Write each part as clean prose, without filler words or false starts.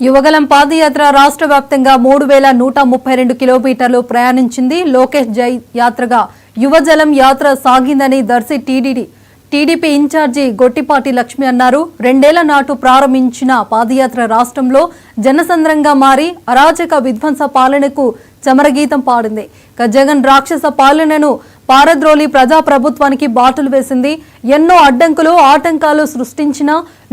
యువగలం పాదయాత్ర రాష్ట్ర వ్యాప్తంగా 3132 కిలోమీటర్లు ప్రయాణించింది. లోకేష్ జై యాత్రగా యువజలం యాత్ర సాగిందని దర్శి టీడీపీ ఇన్ఛార్జి గొట్టిపాటి లక్ష్మి అన్నారు. 2 ఏళ్ల నాటు ప్రారంభించిన పాదయాత్ర రాష్ట్రంలో జనసంద్రంగా మారి అరాచక విధ్వంస పాలనకు చమరగీతం పాడింది. జగన్ రాక్షస పాలనను పారద్రోలి ప్రజాప్రభుత్వానికి బాటలు వేసింది. ఎన్నో అడ్డంకులు ఆటంకాలు సృష్టించిన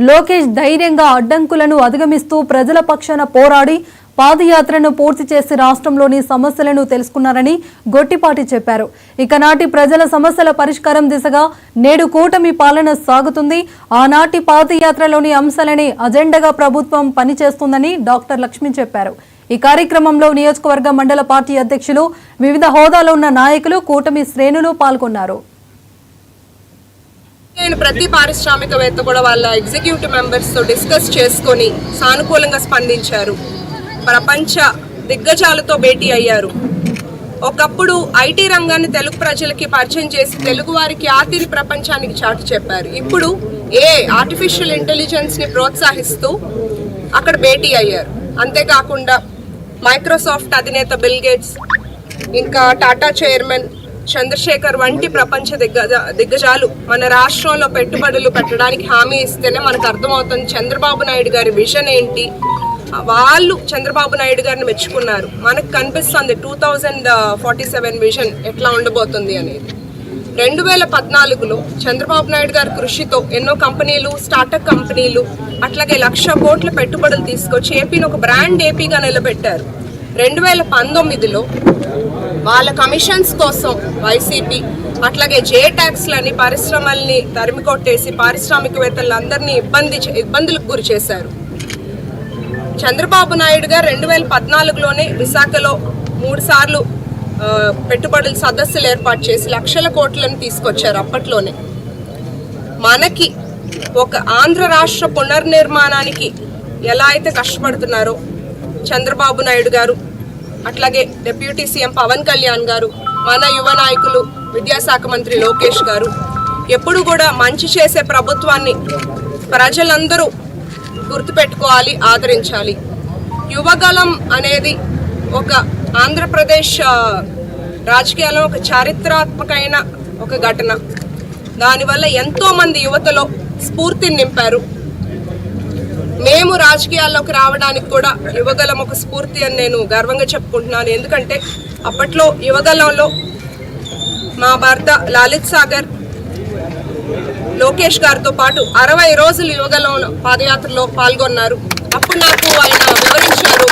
లోకేష్ ధైర్యంగా అడ్డంకులను అధిగమిస్తూ ప్రజల పక్షాన పోరాడి పాదయాత్రను పూర్తి చేసి రాష్ట్రంలోని సమస్యలను తెలుసుకున్నారని గొట్టిపాటి చెప్పారు. ఇక నాటి ప్రజల సమస్యల పరిష్కారం దిశగా నేడు కూటమి పాలన సాగుతుంది. ఆనాటి పాదయాత్రలోని అంశాలని అజెండాగా ప్రభుత్వం పనిచేస్తుందని డాక్టర్ లక్ష్మి చెప్పారు. ఈ కార్యక్రమంలో నియోజకవర్గ మండల పార్టీ అధ్యక్షులు, వివిధ హోదాలో ఉన్న నాయకులు, కూటమి శ్రేణులు పాల్గొన్నారు. ప్రతి పారిశ్రామికవేత్త కూడా వాళ్ళ ఎగ్జిక్యూటివ్ మెంబర్స్ తో డిస్కస్ చేసుకొని సానుకూలంగా స్పందించారు. ప్రపంచ దిగ్గజాలతో భేటీ అయ్యారు. ఒకప్పుడు ఐటీ రంగాన్ని తెలుగు ప్రజలకి పరిచయం చేసి తెలుగు వారికి ఆతిని ప్రపంచానికి చాటి చెప్పారు. ఇప్పుడు ఆర్టిఫిషియల్ ఇంటెలిజెన్స్ ని ప్రోత్సహిస్తూ అక్కడ భేటీ అయ్యారు. అంతేకాకుండా మైక్రోసాఫ్ట్ అధినేత బిల్ గేట్స్, ఇంకా టాటా చైర్మన్ చంద్రశేఖర్ వంటి ప్రపంచ దిగ్గజాలు మన రాష్ట్రంలో పెట్టుబడులు పెట్టడానికి హామీ ఇస్తేనే మనకు అర్థమవుతుంది చంద్రబాబు నాయుడు గారి విజన్ ఏంటి. వాళ్ళు చంద్రబాబు నాయుడు గారిని మెచ్చుకున్నారు. మనకు కనిపిస్తుంది 2047 విజన్ ఎట్లా ఉండబోతుంది అనేది. 2014లో చంద్రబాబు నాయుడు గారి కృషితో ఎన్నో కంపెనీలు, స్టార్టప్ కంపెనీలు, అట్లాగే 1,00,000 కోట్ల పెట్టుబడులు తీసుకొచ్చి ఏపీని ఒక బ్రాండ్ ఏపీగా నిలబెట్టారు. 2019లో వాళ్ళ కమిషన్స్ కోసం వైసీపీ అట్లాగే జే ట్యాక్స్లని పరిశ్రమల్ని తరిమి కొట్టేసి పారిశ్రామికవేత్తలందరినీ ఇబ్బందులకు గురి చేశారు. చంద్రబాబు నాయుడు గారు 2014లోనే విశాఖలో 3 సార్లు పెట్టుబడుల సదస్సులు ఏర్పాటు చేసి 1,00,000 కోట్లను తీసుకొచ్చారు. అప్పట్లోనే మనకి ఒక ఆంధ్ర రాష్ట్ర పునర్నిర్మాణానికి ఎలా అయితే కష్టపడుతున్నారో చంద్రబాబు నాయుడు గారు, అట్లాగే డిప్యూటీ సీఎం పవన్ కళ్యాణ్ గారు, మన యువ నాయకులు విద్యాశాఖ మంత్రి లోకేష్ గారు ఎప్పుడు కూడా మంచి చేసే ప్రభుత్వాన్ని ప్రజలందరూ గుర్తుపెట్టుకోవాలి, ఆదరించాలి. యువగలం అనేది ఒక ఆంధ్రప్రదేశ్ రాజకీయాల్లో ఒక చారిత్రాత్మకమైన ఒక ఘటన. దానివల్ల ఎంతోమంది యువతలో స్ఫూర్తిని నింపారు. మేము రాజకీయాల్లోకి రావడానికి కూడా యువగలం ఒక స్ఫూర్తి అని నేను గర్వంగా చెప్పుకుంటున్నాను. ఎందుకంటే అప్పట్లో యువగలంలో మా భర్త లలిత్ సాగర్ లోకేష్ గారితో పాటు 60 రోజులు యువగలం పాదయాత్రలో పాల్గొన్నారు. అప్పుడు నాకు ఆయన వివరించారు,